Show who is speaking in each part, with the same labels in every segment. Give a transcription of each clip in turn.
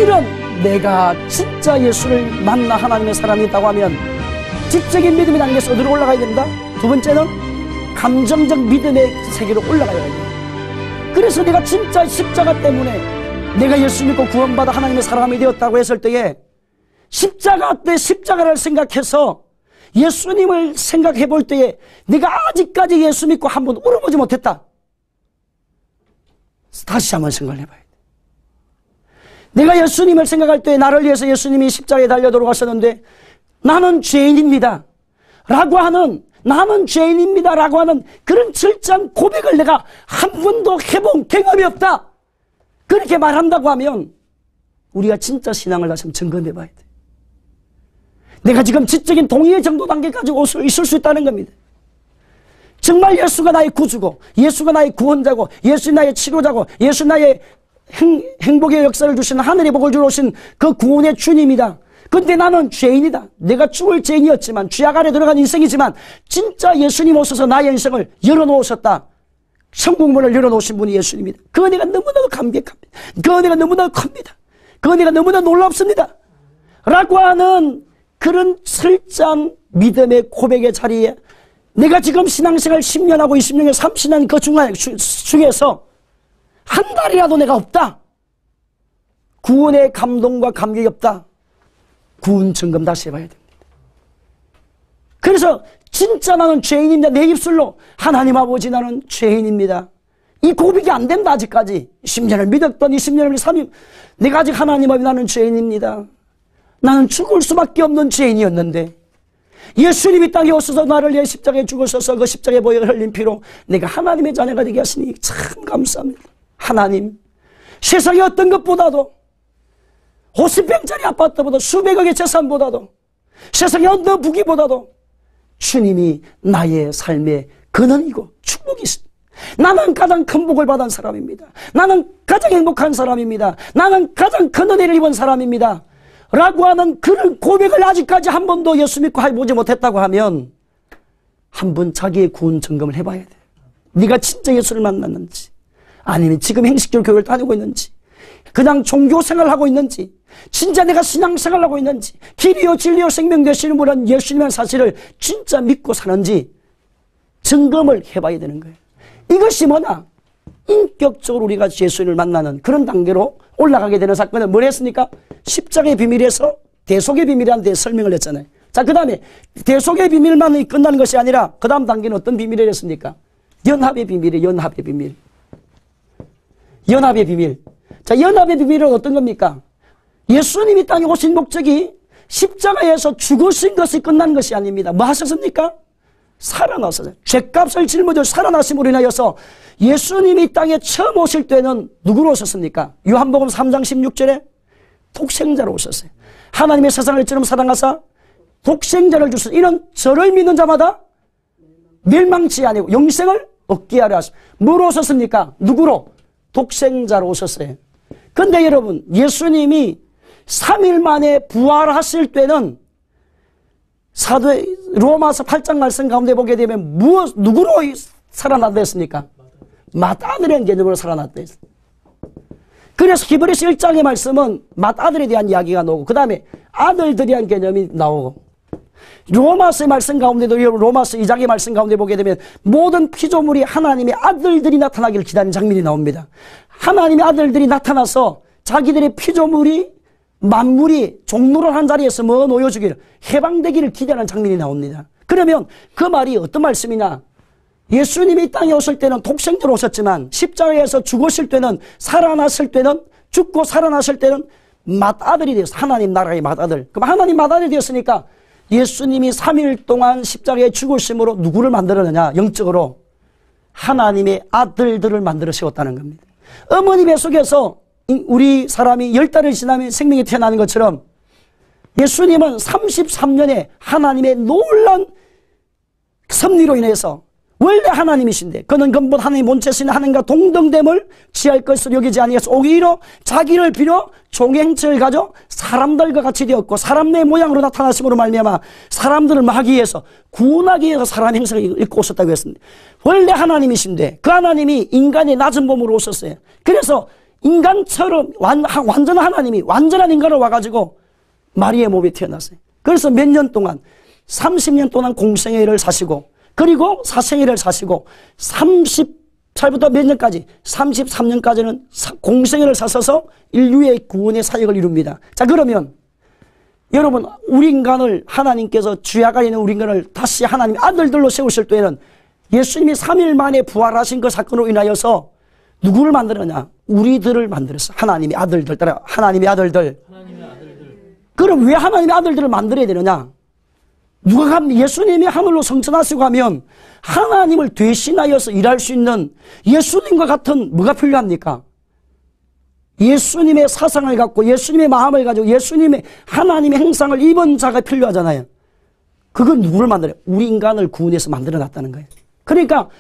Speaker 1: 이런 내가 진짜 예수를 만나 하나님의 사람이 있다고 하면 지적인 믿음이 단계에서 어디로 올라가야 된다? 두 번째는 감정적 믿음의 세계로 올라가야 된다. 그래서 내가 진짜 십자가 때문에 내가 예수 믿고 구원받아 하나님의 사람이 되었다고 했을 때에 십자가 때 십자가를 생각해서 예수님을 생각해 볼 때에 내가 아직까지 예수 믿고 한 번 울어보지 못했다. 다시 한번 생각을 해봐야 돼. 내가 예수님을 생각할 때 나를 위해서 예수님이 십자가에 달려 돌아가셨는데 나는 죄인입니다 라고 하는, 나는 죄인입니다 라고 하는 그런 철저한 고백을 내가 한 번도 해본 경험이 없다. 그렇게 말한다고 하면 우리가 진짜 신앙을 다시 한번 점검해 봐야 돼. 내가 지금 지적인 동의의 정도 단계까지 있을 수 있다는 겁니다. 정말 예수가 나의 구주고 예수가 나의 구원자고 예수 나의 치료자고 예수 나의 행복의 역사를 주시는 하늘의 복을 주러 오신 그 구원의 주님이다. 근데 나는 죄인이다. 내가 죽을 죄인이었지만 죄악 아래 들어간 인생이지만 진짜 예수님 오셔서 나의 인생을 열어놓으셨다. 천국문을 열어놓으신 분이 예수님이다. 그 은혜가 너무나도 감격합니다. 그 은혜가 너무나도 큽니다. 그 은혜가 너무나 놀랍습니다 라고 하는 그런 철저한 믿음의 고백의 자리에 내가 지금 신앙생활 10년하고 20년에 30년 그 중에서 한 달이라도 내가 없다. 구원의 감동과 감격이 없다. 구원 점검 다시 해봐야 됩니다. 그래서 진짜 나는 죄인입니다. 내 입술로 하나님 아버지 나는 죄인입니다. 이 고백이 안 된다. 아직까지 10년을 믿었던 20년을 30년 내가 아직 하나님 아버지 나는 죄인입니다. 나는 죽을 수밖에 없는 죄인이었는데 예수님이 땅에 오셔서 나를 위해 십자가에 죽으셔서 그 십자가에 보여 흘린 피로 내가 하나님의 자녀가 되게 하시니 참 감사합니다. 하나님, 세상의 어떤 것보다도 50평짜리 아파트보다 수백억의 재산보다도 세상의 어떤 부귀보다도 주님이 나의 삶의 근원이고 축복이 있습니다. 나는 가장 큰 복을 받은 사람입니다. 나는 가장 행복한 사람입니다. 나는 가장 큰 은혜를 입은 사람입니다 라고 하는 그런 고백을 아직까지 한 번도 예수 믿고 해보지 못했다고 하면 한번 자기의 구원 점검을 해봐야 돼. 네가 진짜 예수를 만났는지 아니면 지금 행식적으로 교회를 다니고 있는지 그냥 종교생활을 하고 있는지 진짜 내가 신앙생활을 하고 있는지 길이요 진리요 생명 되시는 분은 예수님의 사실을 진짜 믿고 사는지 점검을 해봐야 되는 거예요. 이것이 뭐냐? 인격적으로 우리가 예수님을 만나는 그런 단계로 올라가게 되는 사건은 뭘 했습니까? 십자가의 비밀에서 대속의 비밀이라는 데 설명을 했잖아요. 자, 그 다음에 대속의 비밀만 끝나는 것이 아니라 그 다음 단계는 어떤 비밀을 했습니까? 연합의 비밀이에요. 연합의 비밀. 연합의 비밀. 자, 연합의 비밀은 어떤 겁니까? 예수님이 땅에 오신 목적이 십자가에서 죽으신 것이 끝난 것이 아닙니다. 뭐 하셨습니까? 살아나셨어요. 죄값을 짊어져 살아나심으로 인하여서 예수님이 땅에 처음 오실 때는 누구로 오셨습니까? 요한복음 3장 16절에 독생자로 오셨어요. 하나님의 세상을 이처럼 사랑하사 독생자를 주셔서 이는 저를 믿는 자마다 멸망치 아니고 영생을 얻게 하려 하십니다. 뭐로 오셨습니까? 누구로? 독생자로 오셨어요. 근데 여러분, 예수님이 3일 만에 부활하실 때는 사도 로마서 8장 말씀 가운데 보게 되면 누구로 살아났다 했습니까? 맏아들의 개념으로 살아났다 했습니다. 그래서 히브리서 1장의 말씀은 맏아들에 대한 이야기가 나오고 그 다음에 아들들에 대한 개념이 나오고 로마서의 말씀 가운데도 로마서 2장의 말씀 가운데 보게 되면 모든 피조물이 하나님의 아들들이 나타나기를 기다리는 장면이 나옵니다. 하나님의 아들들이 나타나서 자기들의 피조물이 만물이 종로를 한 자리에서 뭐 놓여주기를 해방되기를 기대하는 장면이 나옵니다. 그러면 그 말이 어떤 말씀이냐? 예수님이 이 땅에 오실 때는 독생자로 오셨지만 십자가에서 죽으실 때는 살아났을 때는 죽고 살아났을 때는 맏아들이 되었어. 하나님 나라의 맏아들. 그럼 하나님 맏아들이 되었으니까 예수님이 3일 동안 십자가에 죽으심으로 누구를 만들었느냐? 영적으로 하나님의 아들들을 만들어 세웠다는 겁니다. 어머니 뱃속에서 우리 사람이 10달을 지나면 생명이 태어나는 것처럼 예수님은 33년에 하나님의 놀라운 섭리로 인해서 원래 하나님이신데 그는 근본 하나님의 본체신 하나님과 동등됨을 취할 것으로 여기지 아니해서 오히려 자기를 빌어 종의 형체를 가져 사람들과 같이 되었고 사람의 모양으로 나타나심으로 말미암아 사람들을 하기 위해서 구원하기 위해서 사람 형상을 입고 오셨다고 했습니다. 원래 하나님이신데 그 하나님이 인간의 낮은 몸으로 오셨어요. 그래서 인간처럼 완전한 하나님이 완전한 인간으로 와가지고 마리아의 몸에 태어났어요. 그래서 몇 년 동안 30년 동안 공생애를 사시고 그리고 사생애를 사시고 30살부터 몇 년까지 33년까지는 공생애를 사셔서 인류의 구원의 사역을 이룹니다. 자, 그러면 여러분, 우리 인간을 하나님께서 죄악에 있는 우리 인간을 다시 하나님 아들들로 세우실 때에는 예수님이 3일 만에 부활하신 그 사건으로 인하여서 누구를 만들었냐? 우리들을 만들었어. 하나님의 아들들 따라 하나님의 아들들. 그럼 왜 하나님의 아들들을 만들어야 되느냐? 누가 가면 예수님이 하늘로 성천하시고 하면 하나님을 대신하여서 일할 수 있는 예수님과 같은 뭐가 필요합니까? 예수님의 사상을 갖고 예수님의 마음을 가지고 예수님의 하나님의 행상을 입은 자가 필요하잖아요. 그건 누구를 만들어요? 우리 인간을 구원해서 만들어놨다는 거예요. 그러니까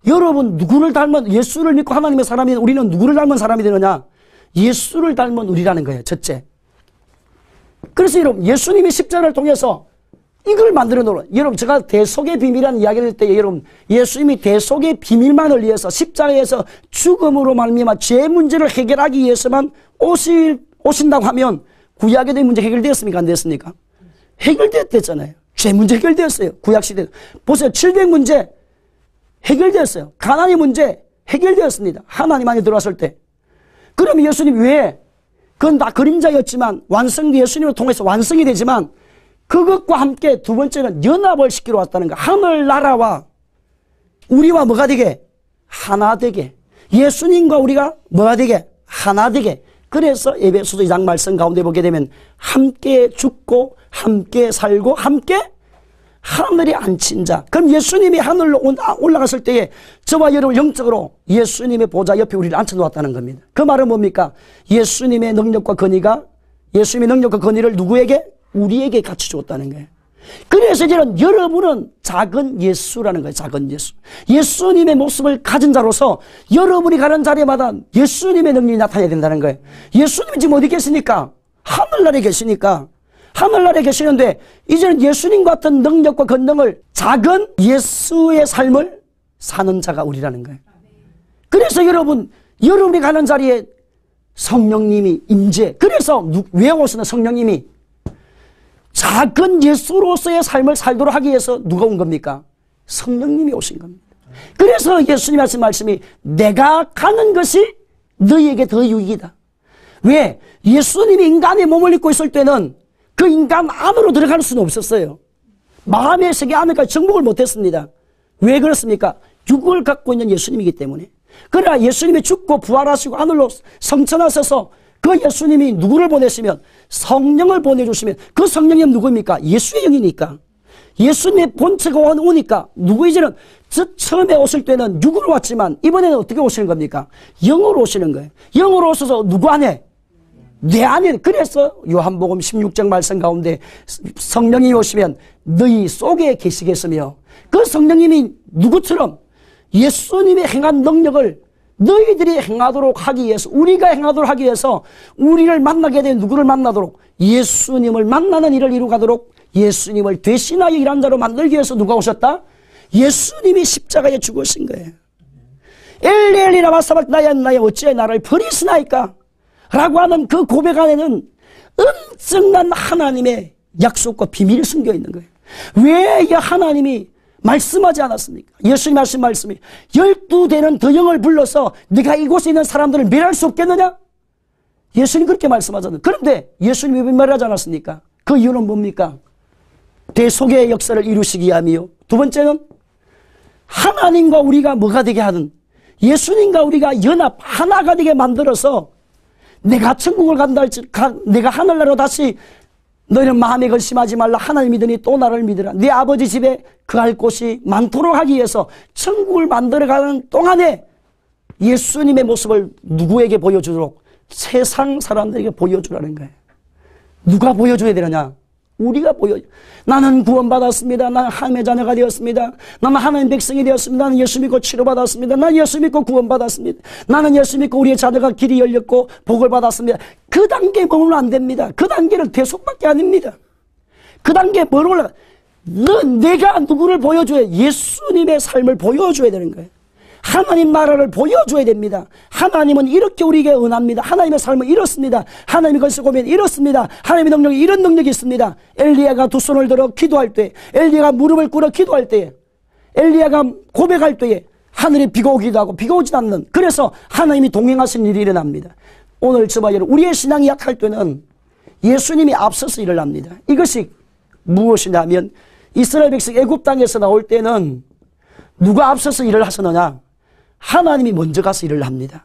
Speaker 1: 여러분 누구를 닮은 예수를 믿고 하나님의 사람이 우리는 누구를 닮은 사람이 되느냐? 예수를 닮은 우리라는 거예요. 첫째. 그래서 여러분 예수님이 십자가를 통해서 이걸 만들어 놓은 여러분 제가 대속의 비밀이라는 이야기를 할 때 여러분 예수님이 대속의 비밀만을 위해서 십자가에서 죽음으로 말미암아 죄 문제를 해결하기 위해서만 오신다고 하면 구약에 대한 문제 해결되었습니까? 안 됐습니까? 해결됐잖아요. 죄 문제 해결되었어요. 구약시대 보세요. 700 문제 해결되었어요. 가난의 문제 해결되었습니다. 하나님 안에 들어왔을 때. 그럼 예수님 왜? 그건 다 그림자였지만 예수님을 통해서 완성이 되지만 그것과 함께 두 번째는 연합을 시키러 왔다는 거. 하늘나라와 우리와 뭐가 되게? 하나 되게. 예수님과 우리가 뭐가 되게? 하나 되게. 그래서 에베소서 2장 말씀 가운데 보게 되면 함께 죽고 함께 살고 함께 하늘에 앉힌 자. 그럼 예수님이 하늘로 올라갔을 때에 저와 여러분 영적으로 예수님의 보좌 옆에 우리를 앉혀놓았다는 겁니다. 그 말은 뭡니까? 예수님의 능력과 권위가 예수님의 능력과 권위를 누구에게? 우리에게 같이 줬다는 거예요. 그래서 이제는 여러분은 작은 예수라는 거예요. 작은 예수. 예수님의 모습을 가진 자로서 여러분이 가는 자리마다 예수님의 능력이 나타나야 된다는 거예요. 예수님이 지금 어디 계시니까? 하늘나라에 계시니까. 하늘나라에 계시는데 이제는 예수님 같은 능력과 권능을 작은 예수의 삶을 사는 자가 우리라는 거예요. 그래서 여러분이 가는 자리에 성령님이 임재. 그래서 왜 오시는 성령님이? 작은 예수로서의 삶을 살도록 하기 위해서 누가 온 겁니까? 성령님이 오신 겁니다. 그래서 예수님 하신 말씀이 내가 가는 것이 너희에게 더 유익이다. 왜? 예수님이 인간의 몸을 입고 있을 때는 그 인간 안으로 들어갈 수는 없었어요. 마음의 세계 안에까지 정복을 못했습니다. 왜 그렇습니까? 육을 갖고 있는 예수님이기 때문에. 그러나 예수님이 죽고 부활하시고 하늘로 성천하셔서 그 예수님이 누구를 보내시면 성령을 보내주시면 그 성령님 누구입니까? 예수의 영이니까. 예수님의 본체가 오니까 누구 이제는 처음에 오실 때는 육으로 왔지만 이번에는 어떻게 오시는 겁니까? 영으로 오시는 거예요. 영으로 오셔서 누구 안에? 내 안에. 그래서 요한복음 16장 말씀 가운데 성령이 오시면 너희 속에 계시겠으며 그 성령님이 누구처럼 예수님의 행한 능력을 너희들이 행하도록 하기 위해서 우리가 행하도록 하기 위해서 우리를 만나게 된 누구를 만나도록 예수님을 만나는 일을 이루가도록 예수님을 대신하여 일한 자로 만들기 위해서 누가 오셨다? 예수님이 십자가에 죽으신 거예요. 엘리 엘리 라마 사박다니 어찌하여 나를 버리시나이까? 라고 하는 그 고백 안에는 엄청난 하나님의 약속과 비밀이 숨겨 있는 거예요. 왜 이 하나님이 말씀하지 않았습니까? 예수님 하신 말씀이 12대는 더 영을 불러서 네가 이곳에 있는 사람들을 멸할 수 없겠느냐? 예수님 그렇게 말씀하잖아요. 그런데 예수님이 왜 말하지 않았습니까? 그 이유는 뭡니까? 대속의 역사를 이루시기 위함이요. 두 번째는 하나님과 우리가 뭐가 되게 하는 예수님과 우리가 연합 하나가 되게 만들어서 내가 천국을 간다 할지 내가 하늘나라로 다시 너희는 마음에 걸심하지 말라. 하나님 믿으니 또 나를 믿으라. 네 아버지 집에 그할 곳이 많도록 하기 위해서 천국을 만들어가는 동안에 예수님의 모습을 누구에게 보여주도록 세상 사람들에게 보여주라는 거예요. 누가 보여줘야 되느냐? 우리가 나는 구원받았습니다. 나는 하나님의 자녀가 되었습니다. 나는 하나님의 백성이 되었습니다. 나는 예수 믿고 치료받았습니다. 나는 예수 믿고 구원받았습니다. 나는 예수 믿고 우리의 자녀가 길이 열렸고 복을 받았습니다. 그 단계에 머물면 안 됩니다. 그 단계는 대속밖에 아닙니다. 그 단계에 뭘 내가 누구를 보여줘야 예수님의 삶을 보여줘야 되는 거예요. 하나님 나라를 보여줘야 됩니다. 하나님은 이렇게 우리에게 은합니다. 하나님의 삶은 이렇습니다. 하나님의 것을 보면 이렇습니다. 하나님의 능력이 이런 능력이 있습니다. 엘리야가 두 손을 들어 기도할 때, 엘리야가 무릎을 꿇어 기도할 때, 엘리야가 고백할 때에 하늘이 비가 오기도 하고 비가 오지 않는, 그래서 하나님이 동행하시는 일이 일어납니다. 오늘 저와 여러분, 우리의 신앙이 약할 때는 예수님이 앞서서 일을 합니다. 이것이 무엇이냐면, 이스라엘 백성 애굽 땅에서 나올 때는 누가 앞서서 일을 하셨느냐? 하나님이 먼저 가서 일을 합니다.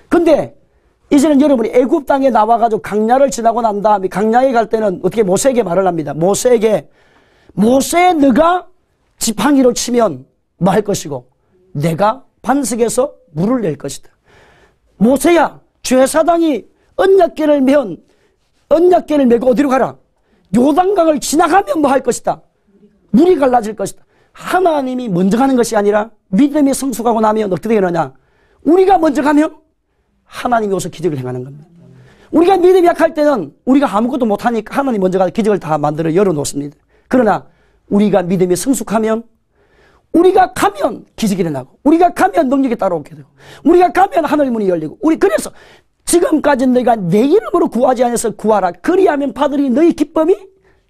Speaker 1: 근데 이제는 여러분이 애굽 땅에 나와가지고 강야를 지나고 난 다음에 강야에 갈 때는 어떻게 모세에게 말을 합니다. 모세에게, 모세 너가 지팡이로 치면 뭐 할 것이고 내가 반석에서 물을 낼 것이다. 모세야, 죄사당이 언약궤를 메고 어디로 가라? 요단강을 지나가면 뭐 할 것이다? 물이 갈라질 것이다. 하나님이 먼저 가는 것이 아니라 믿음이 성숙하고 나면 어떻게 되느냐? 우리가 먼저 가면 하나님이 오셔서 기적을 행하는 겁니다. 우리가 믿음이 약할 때는 우리가 아무것도 못하니까 하나님 먼저 가서 기적을 다 만들어 열어놓습니다. 그러나 우리가 믿음이 성숙하면 우리가 가면 기적이 일어나고, 우리가 가면 능력이 따라오게 되고, 우리가 가면 하늘 문이 열리고, 그래서 지금까지 너희가 내 이름으로 구하지 않아서 구하라. 그리하면 받으리. 너희 기쁨이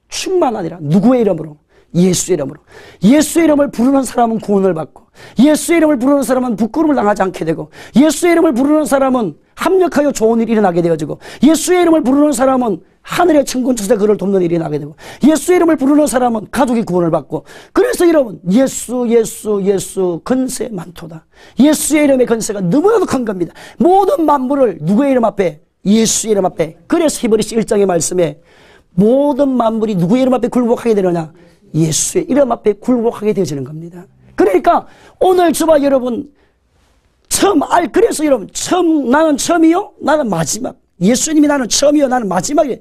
Speaker 1: 충만하니라. 누구의 이름으로? 예수의 이름으로. 예수의 이름을 부르는 사람은 구원을 받고, 예수의 이름을 부르는 사람은 부끄러움을 당하지 않게 되고, 예수의 이름을 부르는 사람은 합력하여 좋은 일이 일어나게 되어지고, 예수의 이름을 부르는 사람은 하늘의 천군천사 그를 돕는 일이 일어나게 되고, 예수의 이름을 부르는 사람은 가족이 구원을 받고. 그래서 여러분, 예수 건세 많도다. 예수의 이름의 건세가 너무나도 큰 겁니다. 모든 만물을 누구의 이름 앞에? 예수의 이름 앞에. 그래서 히브리서 1장의 말씀에 모든 만물이 누구의 이름 앞에 굴복하게 되느냐? 예수의 이름 앞에 굴복하게 되어지는 겁니다. 그러니까 오늘 저와 여러분 그래서 여러분 나는 처음이요, 나는 마지막. 예수님이 나는 처음이요, 나는 마지막이에요.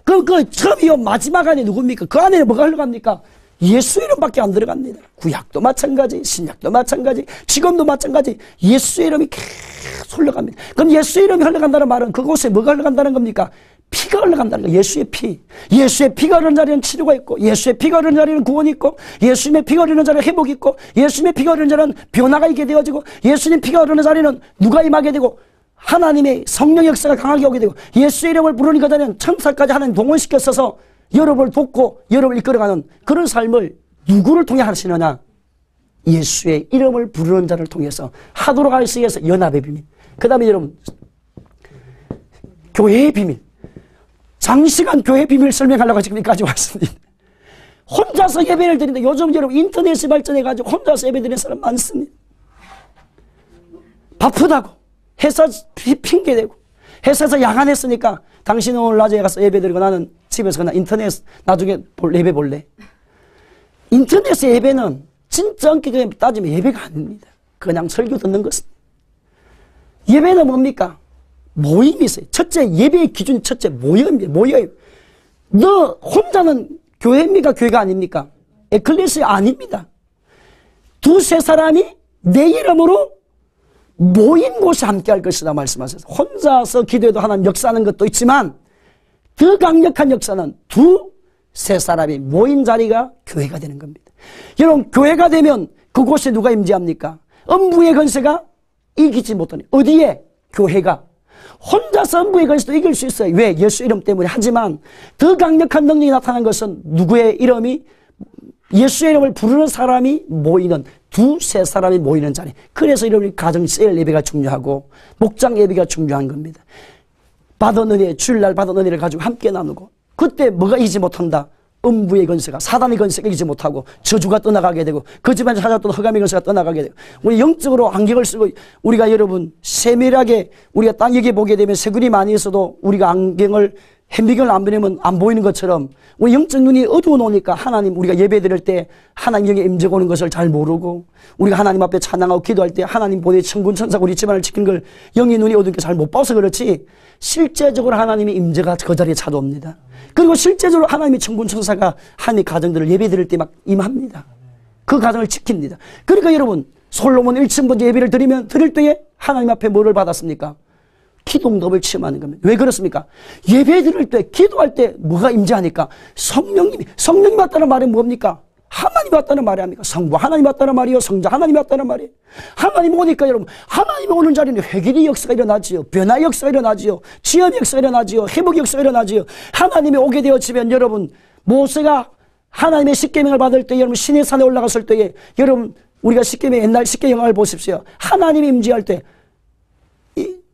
Speaker 1: 그 처음이요 마지막 안에 누굽니까? 그 안에 뭐가 흘러갑니까? 예수 이름밖에 안 들어갑니다. 구약도 마찬가지, 신약도 마찬가지, 지금도 마찬가지. 예수 이름이 계속 흘러갑니다. 그럼 예수 이름이 흘러간다는 말은 그곳에 뭐가 흘러간다는 겁니까? 피가 흘러간다는 거예요. 예수의 피. 예수의 피가 흐르는 자리는 치료가 있고, 예수의 피가 흐르는 자리는 구원이 있고, 예수님의 피가 흐르는 자리는 회복이 있고, 예수님의 피가 흐르는 자리는 변화가 있게 되어지고, 예수님 피가 흐르는 자리는 누가 임하게 되고, 하나님의 성령 역사가 강하게 오게 되고, 예수의 이름을 부르는 그 자리는 천사까지 하나님 동원시켰어서 여러분을 돕고 여러분을 이끌어가는 그런 삶을 누구를 통해 하시느냐? 예수의 이름을 부르는 자를 통해서 하도록 하시기 위해서 연합의 비밀. 그 다음에 여러분, 교회의 비밀. 장시간 교회 비밀을 설명하려고 지금 여기까지 왔습니다. 혼자서 예배를 드리는데 요즘 여러분 인터넷이 발전해가지고 혼자서 예배 드리는 사람 많습니다. 바쁘다고. 회사 핑계대고. 회사에서 야간했으니까 당신은 오늘 낮에 가서 예배 드리고 나는 집에서 그냥 인터넷 나중에 예배 볼래. 인터넷의 예배는 진짜 엄격하게 따지면 예배가 아닙니다. 그냥 설교 듣는 것입니다. 예배는 뭡니까? 모임이 있어요. 첫째, 예배의 기준이 첫째 모임이에요. 모임. 너 혼자는 교회입니까? 교회가 아닙니까? 에클레시아 아닙니다. 두세 사람이 내 이름으로 모인 곳에 함께 할 것이다 말씀하셨어요. 혼자서 기도해도 하나님 역사하는 것도 있지만 더 강력한 역사는 두세 사람이 모인 자리가 교회가 되는 겁니다. 여러분, 교회가 되면 그곳에 누가 임재합니까? 음부의 권세가 이기지 못하니. 어디에? 교회가. 혼자서 음부의 권세도 이길 수 있어요. 왜? 예수 이름 때문에. 하지만 더 강력한 능력이 나타난 것은 누구의 이름이, 예수의 이름을 부르는 사람이 모이는, 두세 사람이 모이는 자리. 그래서 여러분이 가정 셀 예배가 중요하고 목장 예배가 중요한 겁니다. 받은 은혜, 주일날 받은 은혜를 가지고 함께 나누고, 그때 뭐가 이기지 못한다? 음부의 권세가, 사단의 권세가 이기지 못하고 저주가 떠나가게 되고 그 집안에 찾아왔던 흑암의 권세가 떠나가게 되고, 우리 영적으로 안경을 쓰고 우리가 여러분 세밀하게 우리가 땅 여기 보게 되면 세균이 많이 있어도 우리가 안경을 현미경을 안 보내면 안 보이는 것처럼 우리 영적 눈이 어두워 놓으니까 하나님, 우리가 예배 드릴 때 하나님 영의 임재가 오는 것을 잘 모르고, 우리가 하나님 앞에 찬양하고 기도할 때 하나님 보내 천군 천사가 우리 집안을 지키는 걸 영의 눈이 어두우니까 잘 못 봐서 그렇지, 실제적으로 하나님의 임재가 그 자리에 찾아옵니다. 그리고 실제적으로 하나님의 천군 천사가 하나님의 가정들을 예배 드릴 때 막 임합니다. 그 가정을 지킵니다. 그러니까 여러분, 솔로몬 1층 번째 예배를 드릴 때에 하나님 앞에 뭐를 받았습니까? 기도응답을 체험하는 겁니다. 왜 그렇습니까? 예배 드릴 때, 기도할 때 뭐가 임재하니까? 성령님이 왔다는 말은 뭡니까? 하나님이 왔다는 말이 아닙니까? 성부 하나님이 왔다는 말이요, 성자 하나님이 왔다는 말이에요. 하나님이 오니까 여러분, 하나님이 오는 자리는 회개의 역사가 일어나지요, 변화의 역사가 일어나지요, 지연의 역사가 일어나지요, 회복의 역사가 일어나지요. 하나님이 오게 되어지면 여러분, 모세가 하나님의 십계명을 받을 때, 여러분 시내 산에 올라갔을 때에, 여러분 우리가 십계명, 옛날 십계명을 보십시오. 하나님이 임재할 때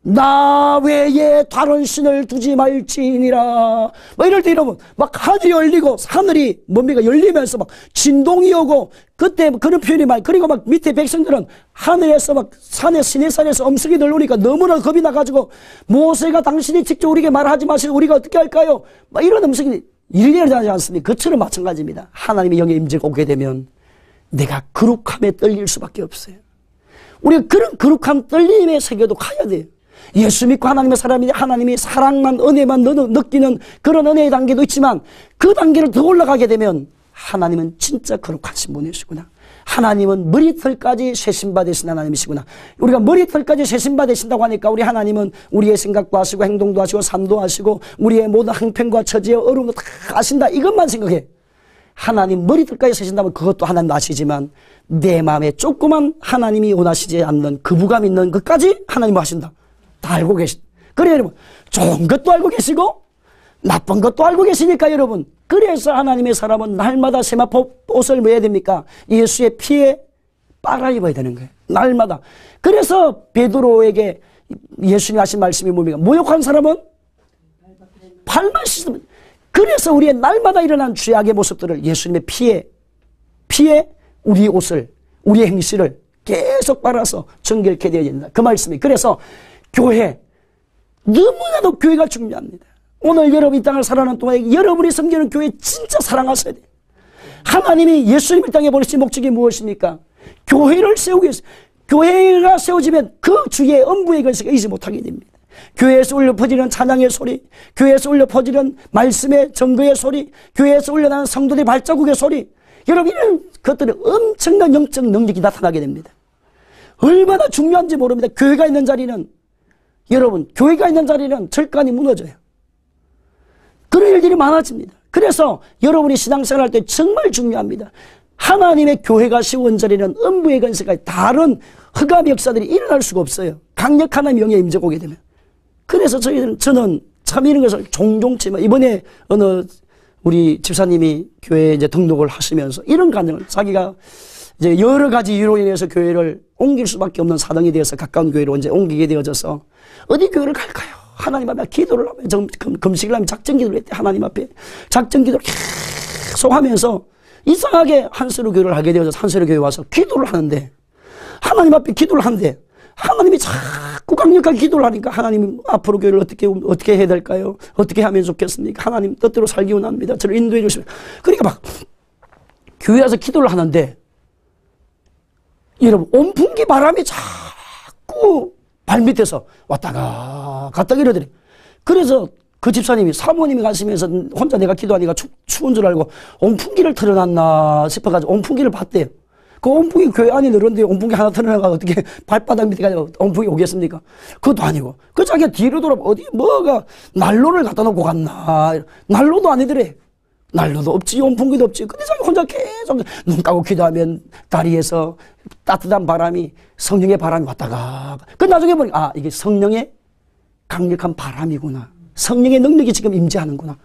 Speaker 1: 나 외에 다른 신을 두지 말지니라, 뭐 이럴 때 여러분 막 하늘이 열리고 하늘이 뭡니까 열리면서 막 진동이 오고, 그때 그런 표현이 많이, 그리고 막 밑에 백성들은 하늘에서 막 산에 시내산에서 음성이 들려오니까 너무나 겁이 나가지고, 모세가 당신이 직접 우리에게 말하지 마시고 우리가 어떻게 할까요? 막 이런 음성이 일어나지 않습니까? 그처럼 마찬가지입니다. 하나님의 영의 임재가 오게 되면 내가 거룩함에 떨릴 수밖에 없어요. 우리가 그런 거룩함 떨림의 세계도 가야 돼요. 예수 믿고 하나님의 사람이, 하나님이 사랑만 은혜만 느끼는 그런 은혜의 단계도 있지만, 그 단계를 더 올라가게 되면 하나님은 진짜 거룩하신 분이시구나, 하나님은 머리털까지 세신받으신 하나님이시구나. 우리가 머리털까지 세신받으신다고 하니까 우리 하나님은 우리의 생각도 하시고 행동도 하시고 삶도 하시고 우리의 모든 항편과 처지의 어려움도 다 아신다, 이것만 생각해. 하나님 머리털까지 세신다면 그것도 하나님 아시지만, 내 마음에 조그만 하나님이 원하시지 않는 거부감 있는 것까지 하나님 하신다, 다 알고 계신. 그래 여러분, 좋은 것도 알고 계시고 나쁜 것도 알고 계시니까 여러분, 그래서 하나님의 사람은 날마다 세마포 옷을 뭐 해야 됩니까? 예수의 피에 빨아 입어야 되는 거예요, 날마다. 그래서 베드로에게 예수님이 하신 말씀이 뭡니까? 모욕한 사람은 발만 씻으면. 그래서 우리의 날마다 일어난 죄악의 모습들을 예수님의 피에 우리 옷을, 우리의 행실을 계속 빨아서 정결케 되어야 된다, 그 말씀이. 그래서 교회, 너무나도 교회가 중요합니다. 오늘 여러분 이 땅을 살아가는 동안에 여러분이 섬기는 교회 진짜 사랑하셔야 돼요. 하나님이 예수님을 이 땅에 보내신 목적이 무엇입니까? 교회를 세우기 위해서. 교회가 세워지면 그 주의 음부의 건세가 이지 못하게 됩니다. 교회에서 울려 퍼지는 찬양의 소리, 교회에서 울려 퍼지는 말씀의 증거의 소리, 교회에서 울려나는 성도들의 발자국의 소리, 여러분 이런 것들은 엄청난 영적 능력이 나타나게 됩니다. 얼마나 중요한지 모릅니다. 교회가 있는 자리는, 여러분 교회가 있는 자리는 절간이 무너져요. 그런 일들이 많아집니다. 그래서 여러분이 신앙생활 할 때 정말 중요합니다. 하나님의 교회가 세운 자리는 음부의 건세가, 다른 흑암 역사들이 일어날 수가 없어요, 강력한 하나님의 영에 임재가 오게 되면. 그래서 저는 참 이런 것을 종종 치면, 이번에 어느 우리 집사님이 교회에 이제 등록을 하시면서 이런 간증을, 자기가 이제 여러 가지 이유로 인해서 교회를 옮길 수밖에 없는 사정이 되어서 가까운 교회로 이제 옮기게 되어져서 어디 교회를 갈까요? 하나님 앞에 기도를 하면, 금식을 하면 작정 기도를 했대. 하나님 앞에 작정 기도를 계속 하면서 이상하게 한스루 교회를 하게 되어서 한스루 교회 와서 기도를 하는데, 하나님 앞에 기도를 하는데 하나님이 자꾸 강력하게 기도를 하니까, 하나님 앞으로 교회를 어떻게 해야 될까요? 어떻게 하면 좋겠습니까? 하나님 뜻대로 살기 원합니다, 저를 인도해 주시면. 그러니까 막 교회 와서 기도를 하는데 여러분 온풍기 바람이 자꾸 발밑에서 왔다가 갔다가 이러더래. 그래서 그 집사님이, 사모님이 가시면서 혼자 내가 기도하니까 추운 줄 알고 온풍기를 틀어놨나 싶어가지고 온풍기를 봤대요. 그 온풍기 교회 안에 늘었는데 온풍기 하나 틀어놔가 어떻게 발바닥 밑에 가서 온풍기 오겠습니까? 그것도 아니고, 그 자기가 뒤로 돌아보고 어디 뭐가 난로를 갖다 놓고 갔나, 난로도 아니더래. 난로도 없지, 온풍기도 없지. 근데 자기 혼자 계속 눈 감고 기도하면 다리에서 따뜻한 바람이, 성령의 바람이 왔다가, 그 나중에 보니까 아, 이게 성령의 강력한 바람이구나, 성령의 능력이 지금 임재하는구나.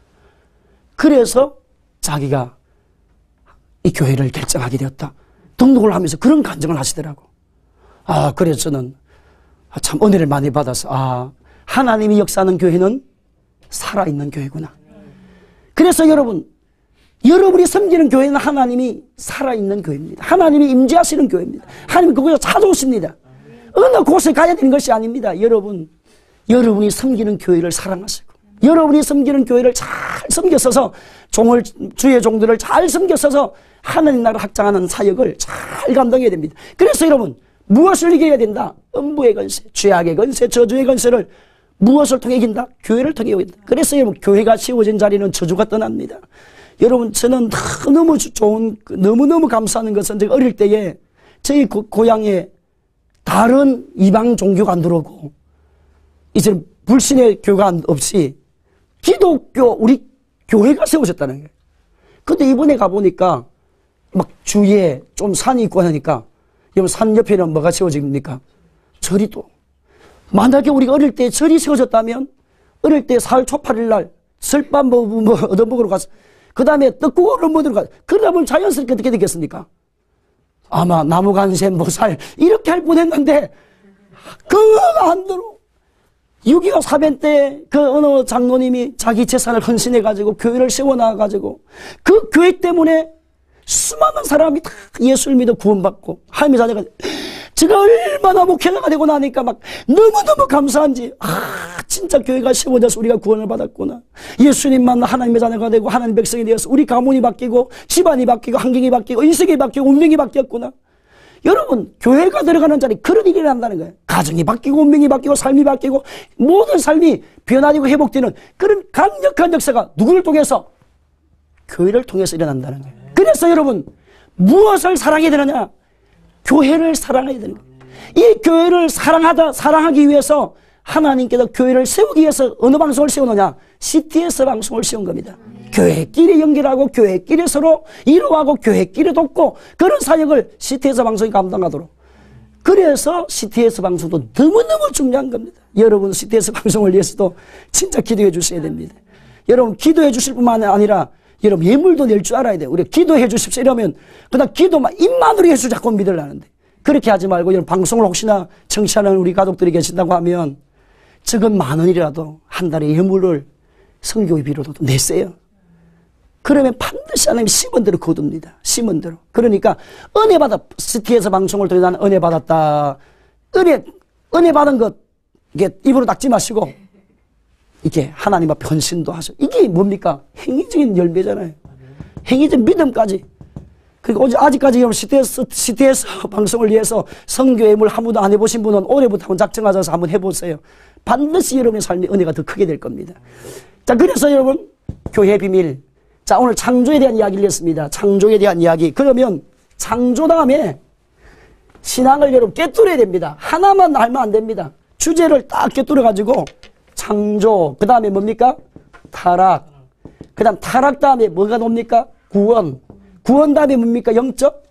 Speaker 1: 그래서 자기가 이 교회를 결정하게 되었다, 등록을 하면서 그런 간증을 하시더라고. 아, 그래서 저는 참 은혜를 많이 받아서, 하나님이 역사하는 교회는 살아있는 교회구나. 그래서 여러분이 섬기는 교회는 하나님이 살아있는 교회입니다. 하나님이 임재하시는 교회입니다. 하나님이 그곳에 찾아오십니다. 어느 곳에 가야 되는 것이 아닙니다. 여러분이 섬기는 교회를 사랑하시고, 여러분이 섬기는 교회를 잘 섬겼어서, 주의 종들을 잘 섬겼어서 하나님 나라를 확장하는 사역을 잘 감당해야 됩니다. 그래서 여러분, 무엇을 이겨야 된다? 음부의 건세, 죄악의 건세, 저주의 건세를 무엇을 통해 이긴다? 교회를 통해 이긴다. 그래서 여러분, 교회가 세워진 자리는 저주가 떠납니다. 여러분, 저는 너무너무 감사하는 것은, 제가 어릴 때에 저희 고향에 다른 이방 종교가 안 들어오고, 이제 불신의 교가 없이 기독교, 우리 교회가 세워졌다는 거예요. 근데 이번에 가보니까 막 주위에 좀 산이 있고 하니까 여러분 산 옆에는 뭐가 세워집니까? 절이 또. 만약에 우리가 어릴 때 절이 세워졌다면 어릴 때 4월 초팔일 날 설밥 얻어먹으러 가서 그 다음에 떡국을 먹으러 가서 그러다 보면 자연스럽게 어떻게 되겠습니까? 아마 나무간세 모살 이렇게 할 뻔했는데 그거가 안 들어. 6.25 사변 때 그 어느 장로님이 자기 재산을 헌신해가지고 교회를 세워놔가지고 그 교회 때문에 수많은 사람이 다 예수를 믿어 구원받고 하나님의 자녀가 제가 얼마나 목회자가 되고 나니까 막 너무너무 감사한지 진짜 교회가 세워져서 우리가 구원을 받았구나. 예수님 만나 하나님의 자녀가 되고 하나님 백성이 되어서 우리 가문이 바뀌고 집안이 바뀌고 환경이 바뀌고 인생이 바뀌고 운명이 바뀌었구나. 여러분 교회가 들어가는 자리 그런 일이 일어난다는 거예요. 가정이 바뀌고 운명이 바뀌고 삶이 바뀌고 모든 삶이 변화되고 회복되는 그런 강력한 역사가 누구를 통해서? 교회를 통해서 일어난다는 거예요. 그래서 여러분 무엇을 사랑해야 되느냐? 교회를 사랑해야 되는 거예요. 이 교회를 사랑하기 위해서 하나님께서 교회를 세우기 위해서 어느 방송을 세우느냐? CTS 방송을 세운 겁니다. 교회끼리 연결하고 교회끼리 서로 이루하고 교회끼리 돕고 그런 사역을 CTS 방송이 감당하도록. 그래서 CTS 방송도 너무너무 중요한 겁니다. 여러분 CTS 방송을 위해서도 진짜 기도해 주셔야 됩니다. 여러분 기도해 주실 뿐만 아니라 여러분 예물도 낼 줄 알아야 돼요. 우리가 기도해 주십시오 이러면 그다음 기도만 입만으로 예수 자꾸 믿으려는데 그렇게 하지 말고 여러분 방송을 혹시나 청취하는 우리 가족들이 계신다고 하면 적은 10,000원이라도 한 달에 예물을 성교회비로도 내세요. 그러면 반드시 하나님이 심은대로 거둡니다. 심은대로. 그러니까 은혜 받아 CTS 방송을 통해 나는 은혜 받았다. 은혜 받은 것 이게 입으로 닦지 마시고 이게 하나님 앞에 헌신도 하셔. 이게 뭡니까? 행위적인 열매잖아요. 행위적 믿음까지. 그리고 아직까지 CTS 방송을 위해서 성교회물 한 번도 안 해보신 분은 올해부터 한번 작정하셔서 한번 해보세요. 반드시 여러분의 삶의 은혜가 더 크게 될 겁니다. 자, 그래서 여러분 교회 비밀. 자, 오늘 창조에 대한 이야기를 했습니다. 창조에 대한 이야기. 그러면 창조 다음에 신앙을 여러분 꿰뚫어야 됩니다. 하나만 알면 안 됩니다. 주제를 딱 꿰뚫어가지고 창조, 그 다음에 뭡니까? 타락. 그 다음 타락 다음에 뭐가 놉니까? 구원. 구원 다음에 뭡니까? 영적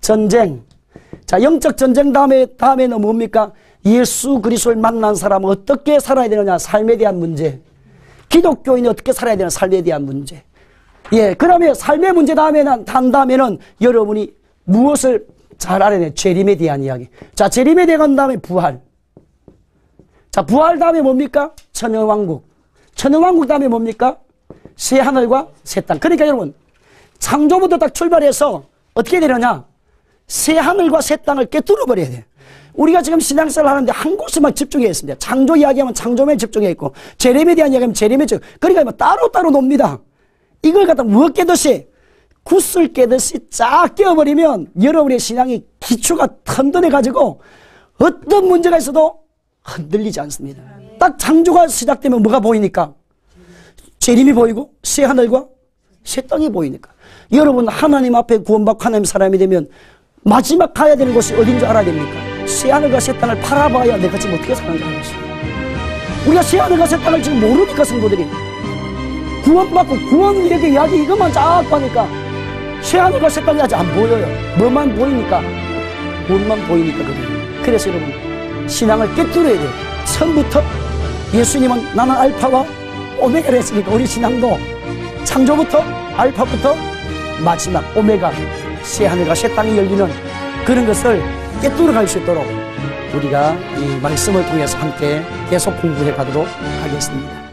Speaker 1: 전쟁. 자, 영적 전쟁 다음에는 뭡니까? 예수 그리스도를 만난 사람은 어떻게 살아야 되느냐? 삶에 대한 문제. 기독교인이 어떻게 살아야 되는 삶에 대한 문제. 예, 그러면 삶의 문제 다음에는 여러분이 무엇을 잘 알아야 돼? 재림에 대한 이야기. 자, 재림에 대한 다음에 부활. 자, 부활 다음에 뭡니까? 천연왕국. 천연왕국 다음에 뭡니까? 새 하늘과 새 땅. 그러니까 여러분, 창조부터 딱 출발해서 어떻게 되느냐? 새 하늘과 새 땅을 깨뚫어버려야 돼요. 우리가 지금 신앙생활을 하는데 한 곳에만 집중해 있습니다. 창조 이야기하면 창조에 집중해 있고, 재림에 대한 이야기하면 재림에 집중. 그러니까 뭐 따로따로 놉니다. 이걸 갖다 무엇 깨듯이, 굿을 깨듯이 쫙 깨어버리면 여러분의 신앙이 기초가 튼튼해가지고 어떤 문제가 있어도 흔들리지 않습니다. 딱 창조가 시작되면 뭐가 보이니까? 재림이 보이고 새 하늘과 새 땅이 보이니까. 여러분 하나님 앞에 구원받고 하나님 사람이 되면 마지막 가야 되는 곳이 어딘 줄 알아야 됩니까? 새 하늘과 새 땅을 바라봐야 내가 지금 어떻게 사는지 알겠어요. 우리가 새 하늘과 새 땅을 지금 모르니까 성도들이 구원받고 구원 이렇게 이야기 이것만 쫙 하니까 새 하늘과 새 땅이 아직 안 보여요. 뭐만 보이니까? 구원만 보이니까 그래요. 그래서 여러분 신앙을 꿰뚫어야 돼요. 처음부터 예수님은 나는 알파와 오메가를 했으니까 우리 신앙도 창조부터 알파부터 마지막 오메가 새 하늘과 새 땅이 열리는 그런 것을 꿰뚫어 갈 수 있도록 우리가 이 말씀을 통해서 함께 계속 공부해 가도록 하겠습니다.